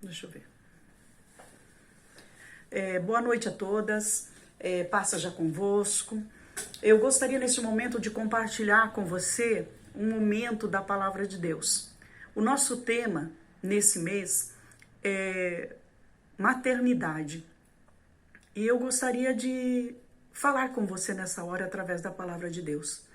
Deixa eu ver. Boa noite a todas. Passa já convosco. Eu gostaria neste momento de compartilhar com você um momento da palavra de Deus. O nosso tema nesse mês é maternidade. E eu gostaria de falar com você nessa hora através da palavra de Deus.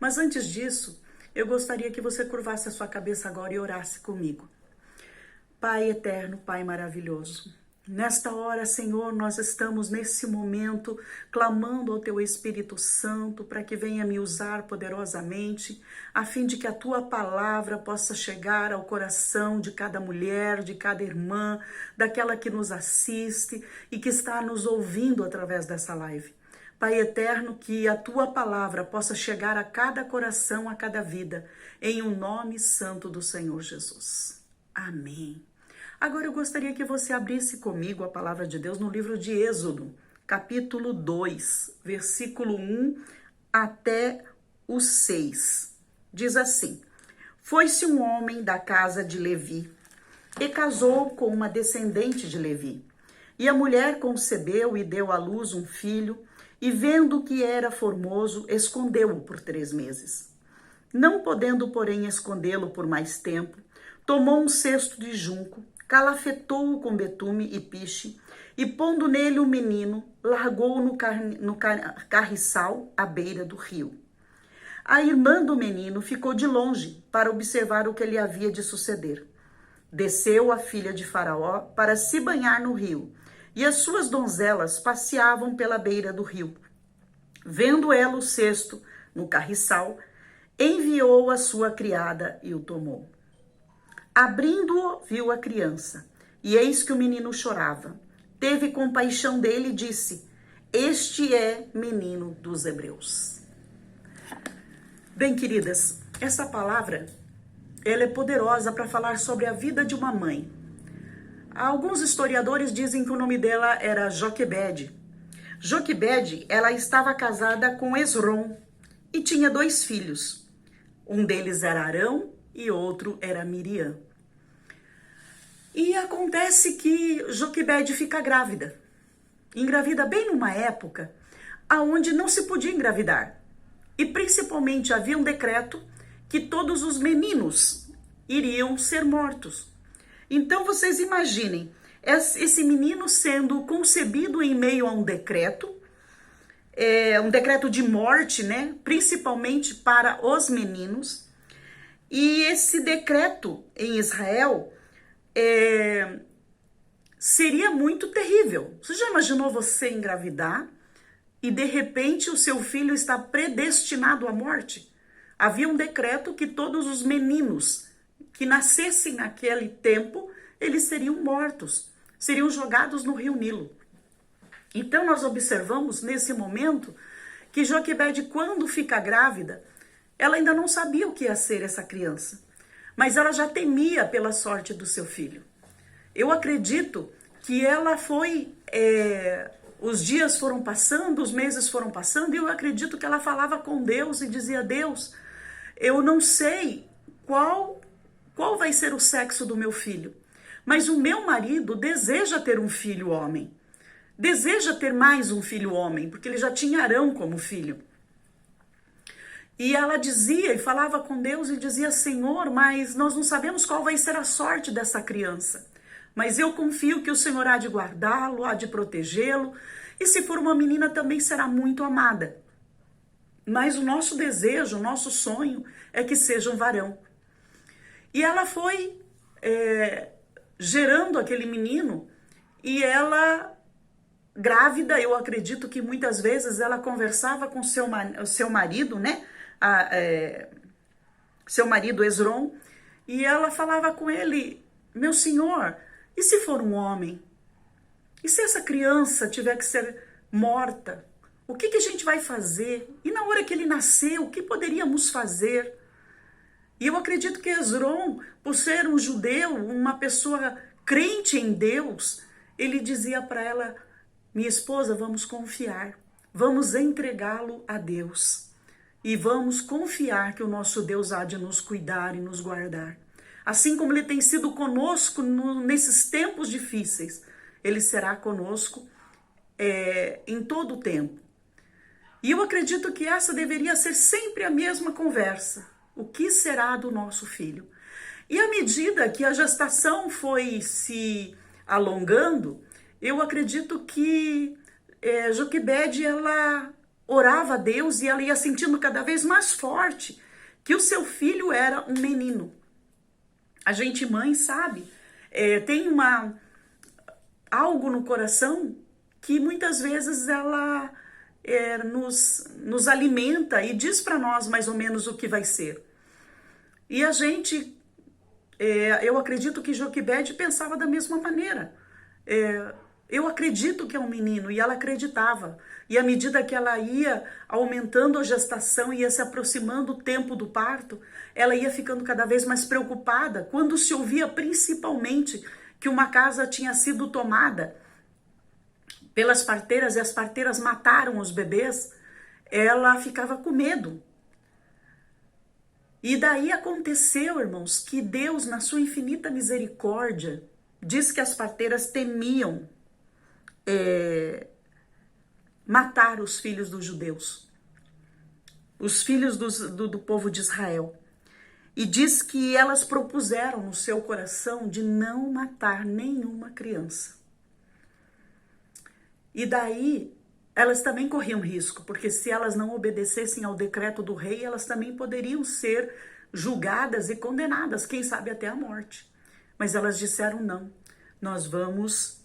Mas antes disso, eu gostaria que você curvasse a sua cabeça agora e orasse comigo. Pai eterno, Pai maravilhoso, nesta hora, Senhor, nós estamos nesse momento clamando ao Teu Espírito Santo para que venha me usar poderosamente, a fim de que a Tua palavra possa chegar ao coração de cada mulher, de cada irmã, daquela que nos assiste e que está nos ouvindo através dessa live. Pai eterno, que a Tua palavra possa chegar a cada coração, a cada vida, em um nome santo do Senhor Jesus. Amém. Agora eu gostaria que você abrisse comigo a palavra de Deus no livro de Êxodo, capítulo 2, versículo 1 até o 6. Diz assim: Foi-se um homem da casa de Levi e casou com uma descendente de Levi. E a mulher concebeu e deu à luz um filho, e vendo que era formoso, escondeu-o por 3 meses. Não podendo, porém, escondê-lo por mais tempo, tomou um cesto de junco, calafetou-o com betume e piche, e pondo nele o menino, largou-o no carriçal à beira do rio. A irmã do menino ficou de longe para observar o que lhe havia de suceder. Desceu a filha de Faraó para se banhar no rio, e as suas donzelas passeavam pela beira do rio. Vendo ela o cesto no carriçal, enviou a sua criada e o tomou. Abrindo-o, viu a criança, e eis que o menino chorava. Teve compaixão dele e disse: Este é menino dos hebreus. Bem, queridas, essa palavra, ela é poderosa para falar sobre a vida de uma mãe. Alguns historiadores dizem que o nome dela era Joquebede. Joquebede, ela estava casada com Esrom e tinha 2 filhos. Um deles era Arão e outro era Miriam. E acontece que Joquebede fica grávida. Engravida bem numa época onde não se podia engravidar. E principalmente havia um decreto que todos os meninos iriam ser mortos. Então vocês imaginem, esse menino sendo concebido em meio a um decreto de morte, né? Principalmente para os meninos. E esse decreto em Israel seria muito terrível. Você já imaginou você engravidar e de repente o seu filho está predestinado à morte? Havia um decreto que todos os meninos que nascessem naquele tempo, eles seriam mortos, seriam jogados no rio Nilo. Então nós observamos nesse momento que Joquebede, quando fica grávida, ela ainda não sabia o que ia ser essa criança, mas ela já temia pela sorte do seu filho. Eu acredito que ela foi, os dias foram passando, os meses foram passando, e eu acredito que ela falava com Deus e dizia: Deus, eu não sei qual vai ser o sexo do meu filho, mas o meu marido deseja ter um filho homem, deseja ter mais um filho homem, porque ele já tinha Arão como filho. E ela dizia e falava com Deus e dizia: Senhor, mas nós não sabemos qual vai ser a sorte dessa criança. Mas eu confio que o Senhor há de guardá-lo, há de protegê-lo. E se for uma menina também será muito amada. Mas o nosso desejo, o nosso sonho é que seja um varão. E ela foi gerando aquele menino e ela, grávida, eu acredito que muitas vezes ela conversava com seu marido, né? Seu marido Esrom, e ela falava com ele: meu senhor, e se for um homem? E se essa criança tiver que ser morta? O que a gente vai fazer? E na hora que ele nascer, o que poderíamos fazer? E eu acredito que Esrom, por ser um judeu, uma pessoa crente em Deus, ele dizia para ela: minha esposa, vamos confiar, vamos entregá-lo a Deus. E vamos confiar que o nosso Deus há de nos cuidar e nos guardar. Assim como ele tem sido conosco nesses tempos difíceis, ele será conosco em todo o tempo. E eu acredito que essa deveria ser sempre a mesma conversa. O que será do nosso filho? E à medida que a gestação foi se alongando, eu acredito que Joquebede, ela orava a Deus e ela ia sentindo cada vez mais forte que o seu filho era um menino. A gente, mãe, sabe, tem algo no coração que muitas vezes ela nos alimenta e diz para nós mais ou menos o que vai ser. E a gente, eu acredito que Joquebede pensava da mesma maneira. Eu acredito que é um menino, e ela acreditava. E à medida que ela ia aumentando a gestação, ia se aproximando o tempo do parto, ela ia ficando cada vez mais preocupada. Quando se ouvia principalmente que uma casa tinha sido tomada pelas parteiras e as parteiras mataram os bebês, ela ficava com medo. E daí aconteceu, irmãos, que Deus, na sua infinita misericórdia, diz que as parteiras temiam matar os filhos dos judeus, os filhos do povo de Israel. E diz que elas propuseram no seu coração de não matar nenhuma criança. E daí elas também corriam risco, porque se elas não obedecessem ao decreto do rei, elas também poderiam ser julgadas e condenadas, quem sabe até a morte. Mas elas disseram não, nós vamos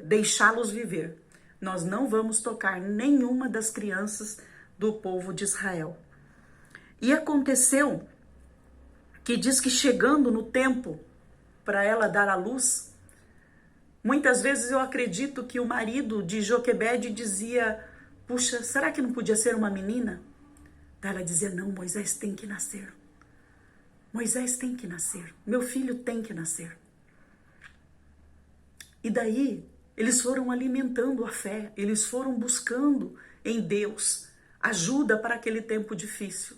deixá-los viver. Nós não vamos tocar nenhuma das crianças do povo de Israel. E aconteceu que diz que chegando no tempo para ela dar à luz, muitas vezes eu acredito que o marido de Joquebede dizia, puxa, será que não podia ser uma menina? Daí ela dizia, não, Moisés tem que nascer. Moisés tem que nascer. Meu filho tem que nascer. E daí eles foram alimentando a fé, eles foram buscando em Deus ajuda para aquele tempo difícil.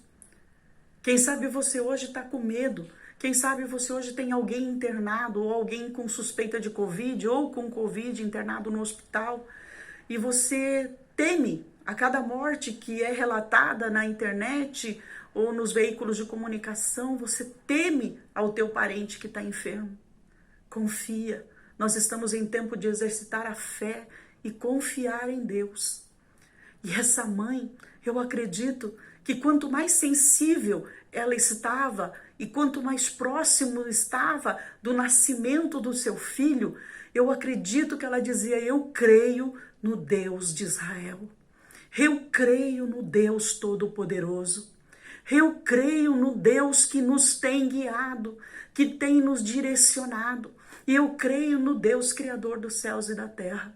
Quem sabe você hoje está com medo, quem sabe você hoje tem alguém internado ou alguém com suspeita de Covid ou com Covid internado no hospital e você teme a cada morte que é relatada na internet ou nos veículos de comunicação, você teme ao teu parente que está enfermo. Confia. Nós estamos em tempo de exercitar a fé e confiar em Deus. E essa mãe, eu acredito que quanto mais sensível ela estava e quanto mais próximo estava do nascimento do seu filho, eu acredito que ela dizia, eu creio no Deus de Israel. Eu creio no Deus Todo-Poderoso. Eu creio no Deus que nos tem guiado, que tem nos direcionado. E eu creio no Deus Criador dos céus e da terra.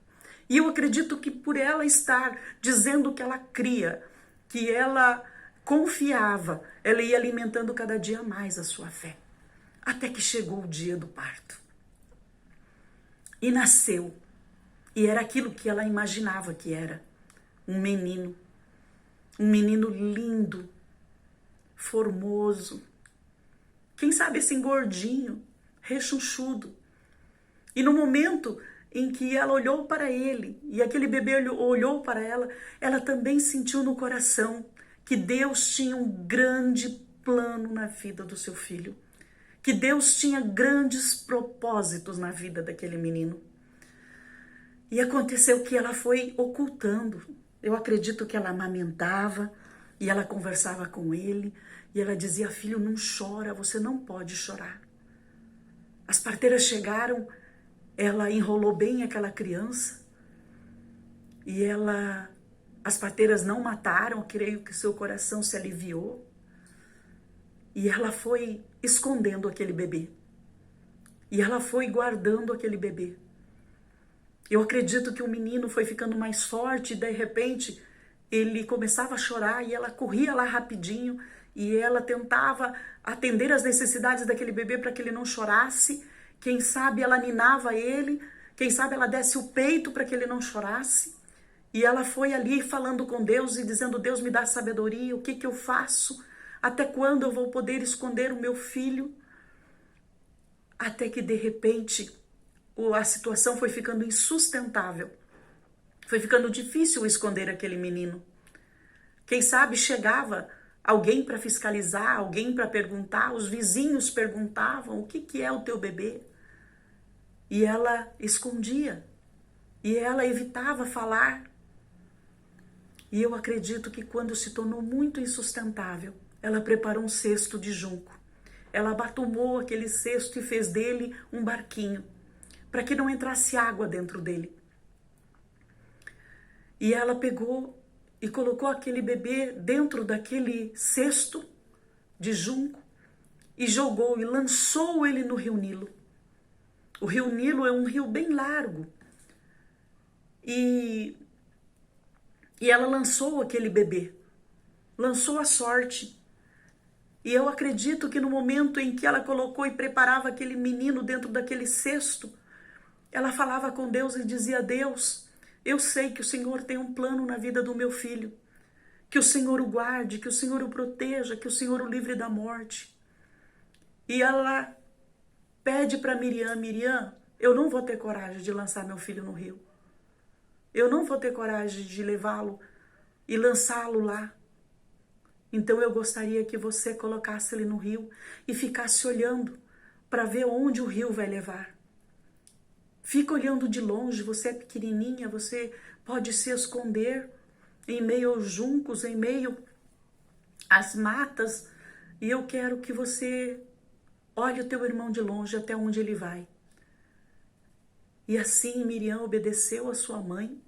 E eu acredito que por ela estar dizendo que ela cria, que ela confiava, ela ia alimentando cada dia mais a sua fé. Até que chegou o dia do parto. E nasceu. E era aquilo que ela imaginava que era. Um menino lindo, formoso. Quem sabe assim gordinho, rechonchudo. E no momento em que ela olhou para ele e aquele bebê olhou para ela, ela também sentiu no coração que Deus tinha um grande plano na vida do seu filho, que Deus tinha grandes propósitos na vida daquele menino. E aconteceu que ela foi ocultando. Eu acredito que ela amamentava e ela conversava com ele e ela dizia, filho, não chora, você não pode chorar. As parteiras chegaram, ela enrolou bem aquela criança e as parteiras não mataram, creio que seu coração se aliviou e ela foi escondendo aquele bebê e ela foi guardando aquele bebê. Eu acredito que o menino foi ficando mais forte e de repente ele começava a chorar e ela corria lá rapidinho e ela tentava atender as necessidades daquele bebê para que ele não chorasse. Quem sabe ela ninava ele, quem sabe ela desse o peito para que ele não chorasse. E ela foi ali falando com Deus e dizendo, Deus me dá sabedoria, o que eu faço? Até quando eu vou poder esconder o meu filho? até que de repente a situação foi ficando insustentável. Foi ficando difícil esconder aquele menino. Quem sabe chegava alguém para fiscalizar, alguém para perguntar, os vizinhos perguntavam: o que é o teu bebê? E ela escondia, e ela evitava falar. E eu acredito que quando se tornou muito insustentável, ela preparou um cesto de junco. Ela abatumou aquele cesto e fez dele um barquinho, para que não entrasse água dentro dele. E ela pegou e colocou aquele bebê dentro daquele cesto de junco e jogou e lançou ele no Rio Nilo. O Rio Nilo é um rio bem largo. E ela lançou aquele bebê, lançou a sorte. E eu acredito que no momento em que ela colocou e preparava aquele menino dentro daquele cesto, ela falava com Deus e dizia: Deus, eu sei que o Senhor tem um plano na vida do meu filho, que o Senhor o guarde, que o Senhor o proteja, que o Senhor o livre da morte. E ela pede para Miriam: Miriam, eu não vou ter coragem de lançar meu filho no rio. Eu não vou ter coragem de levá-lo e lançá-lo lá. Então eu gostaria que você colocasse ele no rio e ficasse olhando para ver onde o rio vai levar. Fica olhando de longe, você é pequenininha, você pode se esconder em meio aos juncos, em meio às matas, e eu quero que você olhe o teu irmão de longe até onde ele vai. E assim Miriam obedeceu a sua mãe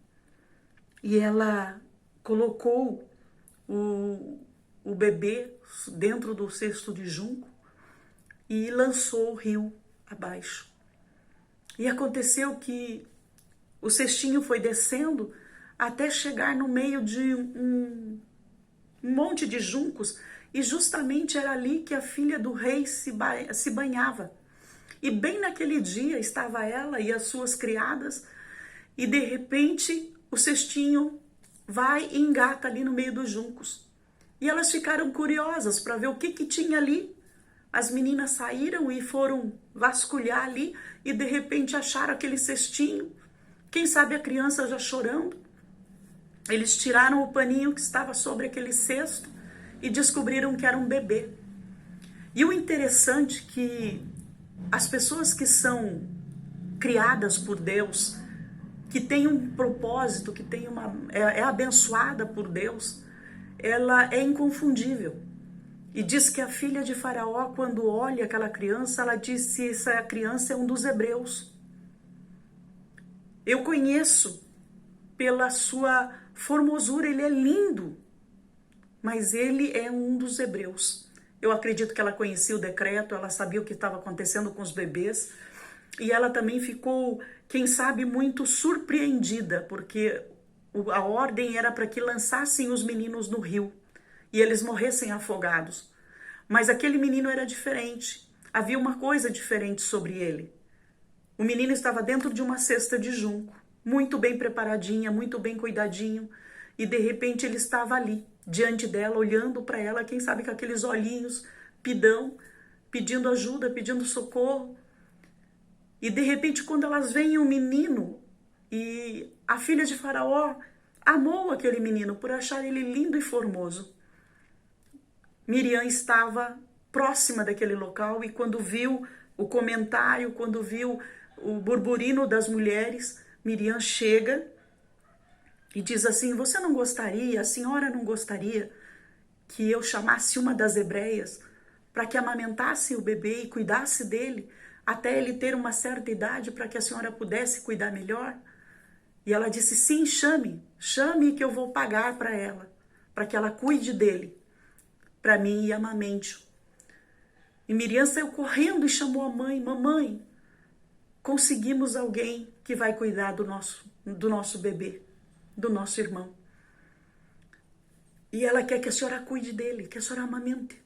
e ela colocou o bebê dentro do cesto de junco e lançou o rio abaixo. E aconteceu que o cestinho foi descendo até chegar no meio de um monte de juncos, e justamente era ali que a filha do rei se banhava. E bem naquele dia estava ela e as suas criadas, e de repente o cestinho vai e engata ali no meio dos juncos. E elas ficaram curiosas para ver o que tinha ali. As meninas saíram e foram vasculhar ali e de repente acharam aquele cestinho. Quem sabe a criança já chorando. Eles tiraram o paninho que estava sobre aquele cesto e descobriram que era um bebê. E o interessante é que as pessoas que são criadas por Deus, que tem um propósito, que tem é abençoada por Deus, ela é inconfundível. E diz que a filha de Faraó, quando olha aquela criança, ela diz se essa criança é um dos hebreus. Eu conheço pela sua formosura, ele é lindo, mas ele é um dos hebreus. Eu acredito que ela conhecia o decreto, ela sabia o que estava acontecendo com os bebês, e ela também ficou, quem sabe, muito surpreendida, porque a ordem era para que lançassem os meninos no rio e eles morressem afogados. Mas aquele menino era diferente, havia uma coisa diferente sobre ele. O menino estava dentro de uma cesta de junco, muito bem preparadinha, muito bem cuidadinho, e de repente ele estava ali, diante dela, olhando para ela, quem sabe com aqueles olhinhos pidão, pedindo ajuda, pedindo socorro. E de repente, quando elas veem o menino, e a filha de Faraó amou aquele menino por achar ele lindo e formoso. Miriam estava próxima daquele local e quando viu o comentário, quando viu o burburino das mulheres, Miriam chega e diz assim: você não gostaria, a senhora não gostaria que eu chamasse uma das hebreias para que amamentasse o bebê e cuidasse dele até ele ter uma certa idade para que a senhora pudesse cuidar melhor? E ela disse: sim, chame que eu vou pagar para ela, para que ela cuide dele, para mim e amamente-o. E Miriam saiu correndo e chamou a mãe: mamãe, conseguimos alguém que vai cuidar do nosso bebê, do nosso irmão. E ela quer que a senhora cuide dele, que a senhora amamente.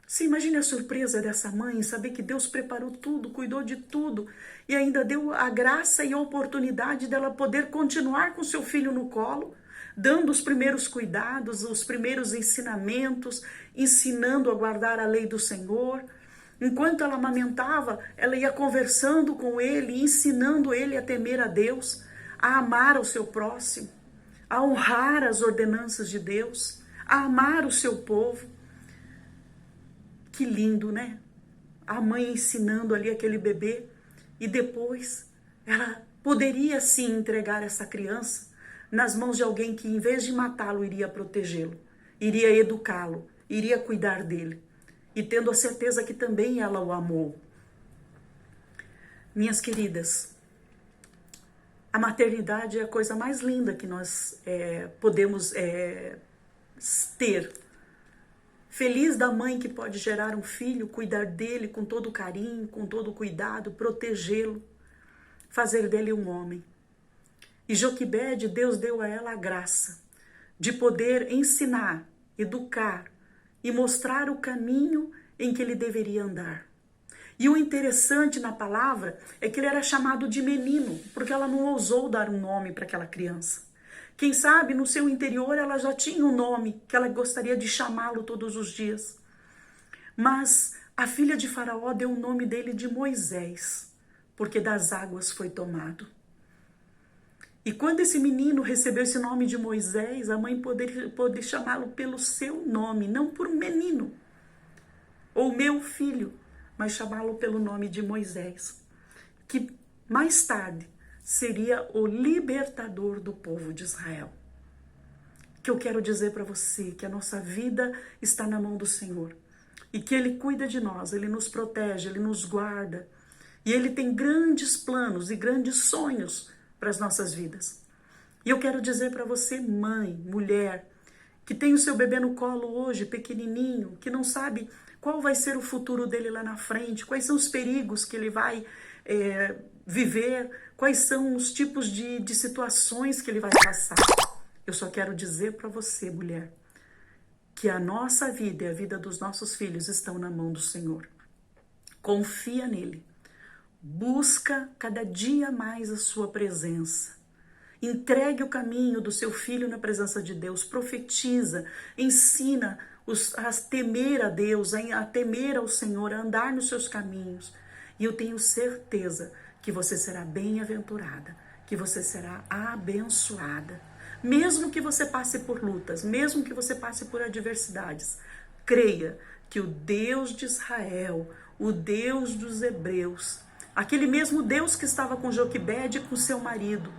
Você imagine a surpresa dessa mãe, saber que Deus preparou tudo, cuidou de tudo e ainda deu a graça e a oportunidade dela poder continuar com seu filho no colo, dando os primeiros cuidados, os primeiros ensinamentos, ensinando a guardar a lei do Senhor. Enquanto ela amamentava, ela ia conversando com ele, ensinando ele a temer a Deus, a amar o seu próximo, a honrar as ordenanças de Deus, a amar o seu povo. Que lindo, né? A mãe ensinando ali aquele bebê, e depois ela poderia sim entregar essa criança nas mãos de alguém que, em vez de matá-lo, iria protegê-lo, iria educá-lo, iria cuidar dele, e tendo a certeza que também ela o amou. Minhas queridas, a maternidade é a coisa mais linda que nós podemos ter. Feliz da mãe que pode gerar um filho, cuidar dele com todo carinho, com todo cuidado, protegê-lo, fazer dele um homem. E Joquebede, Deus deu a ela a graça de poder ensinar, educar e mostrar o caminho em que ele deveria andar. E o interessante na palavra é que ele era chamado de menino, porque ela não ousou dar um nome para aquela criança. Quem sabe no seu interior ela já tinha um nome que ela gostaria de chamá-lo todos os dias. Mas a filha de Faraó deu o nome dele de Moisés, porque das águas foi tomado. E quando esse menino recebeu esse nome de Moisés, a mãe pôde chamá-lo pelo seu nome, não por menino, ou meu filho, mas chamá-lo pelo nome de Moisés, que mais tarde seria o libertador do povo de Israel. Que eu quero dizer para você que a nossa vida está na mão do Senhor e que Ele cuida de nós, Ele nos protege, Ele nos guarda e Ele tem grandes planos e grandes sonhos para as nossas vidas. E eu quero dizer para você, mãe, mulher, que tem o seu bebê no colo hoje, pequenininho, que não sabe qual vai ser o futuro dele lá na frente, quais são os perigos que ele vai viver, quais são os tipos de situações que ele vai passar. Eu só quero dizer para você, mulher, que a nossa vida e a vida dos nossos filhos estão na mão do Senhor. Confia nele. Busca cada dia mais a sua presença. Entregue o caminho do seu filho na presença de Deus. Profetiza, ensina a temer a Deus, a temer ao Senhor, a andar nos seus caminhos. E eu tenho certeza que você será bem-aventurada, que você será abençoada. Mesmo que você passe por lutas, mesmo que você passe por adversidades, creia que o Deus de Israel, o Deus dos hebreus, aquele mesmo Deus que estava com Joquebede e com seu marido,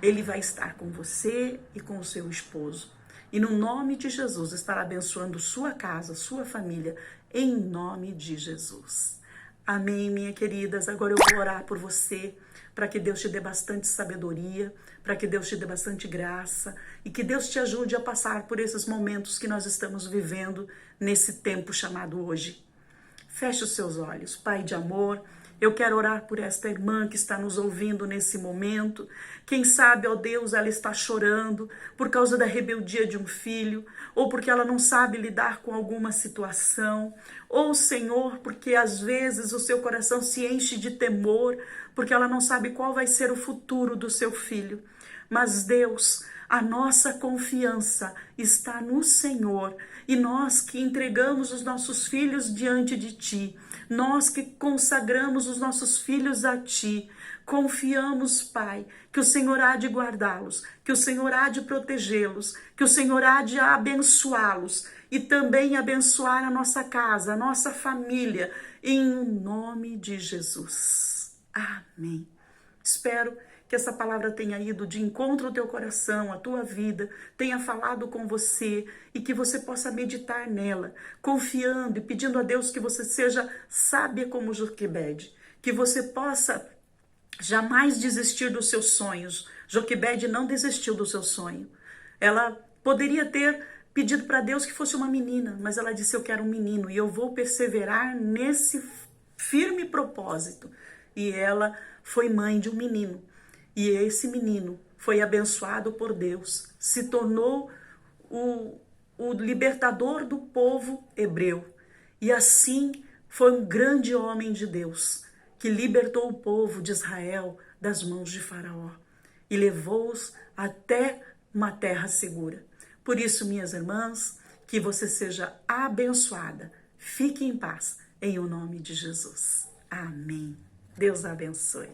Ele vai estar com você e com o seu esposo. E no nome de Jesus estará abençoando sua casa, sua família, em nome de Jesus. Amém, minhas queridas. Agora eu vou orar por você, para que Deus te dê bastante sabedoria, para que Deus te dê bastante graça e que Deus te ajude a passar por esses momentos que nós estamos vivendo nesse tempo chamado hoje. Feche os seus olhos, Pai de amor. Eu quero orar por esta irmã que está nos ouvindo nesse momento. Quem sabe, ó Deus, ela está chorando por causa da rebeldia de um filho, ou porque ela não sabe lidar com alguma situação, ou, Senhor, porque às vezes o seu coração se enche de temor, porque ela não sabe qual vai ser o futuro do seu filho. Mas, Deus, a nossa confiança está no Senhor, e nós que entregamos os nossos filhos diante de Ti, nós que consagramos os nossos filhos a Ti, confiamos, Pai, que o Senhor há de guardá-los, que o Senhor há de protegê-los, que o Senhor há de abençoá-los e também abençoar a nossa casa, a nossa família, em nome de Jesus. Amém. Espero que essa palavra tenha ido de encontro ao teu coração, à tua vida, tenha falado com você e que você possa meditar nela, confiando e pedindo a Deus que você seja sábia como Joquebede, que você possa jamais desistir dos seus sonhos. Joquebede não desistiu do seu sonho. Ela poderia ter pedido para Deus que fosse uma menina, mas ela disse: eu quero um menino e eu vou perseverar nesse firme propósito. E ela foi mãe de um menino. E esse menino foi abençoado por Deus, se tornou o libertador do povo hebreu. E assim foi um grande homem de Deus, que libertou o povo de Israel das mãos de Faraó e levou-os até uma terra segura. Por isso, minhas irmãs, que você seja abençoada. Fique em paz. em o nome de Jesus. Amém. Deus abençoe.